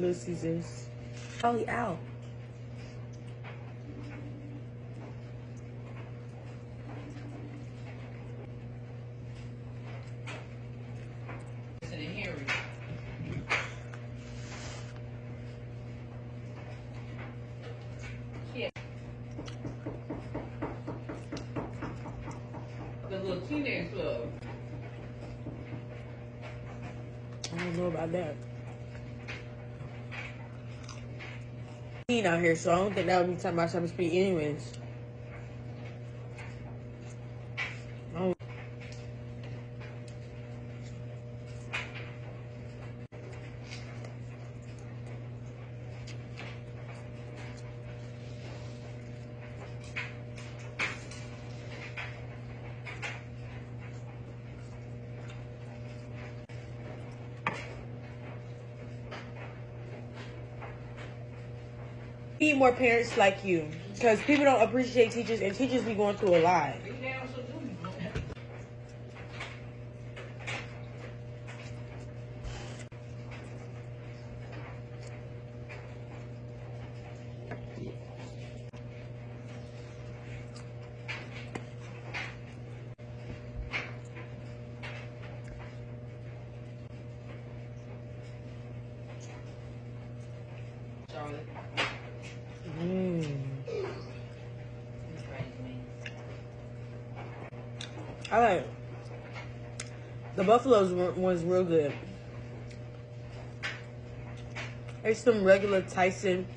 Little Caesars. Probably out. The little teenage club. I don't know about that. Out here, so I don't think that would be talking about something speed anyways. Oh. Need more parents like you, because people don't appreciate teachers, and teachers be going through a lot. Charlotte. I like the Buffalo's was real good. There's some regular Tyson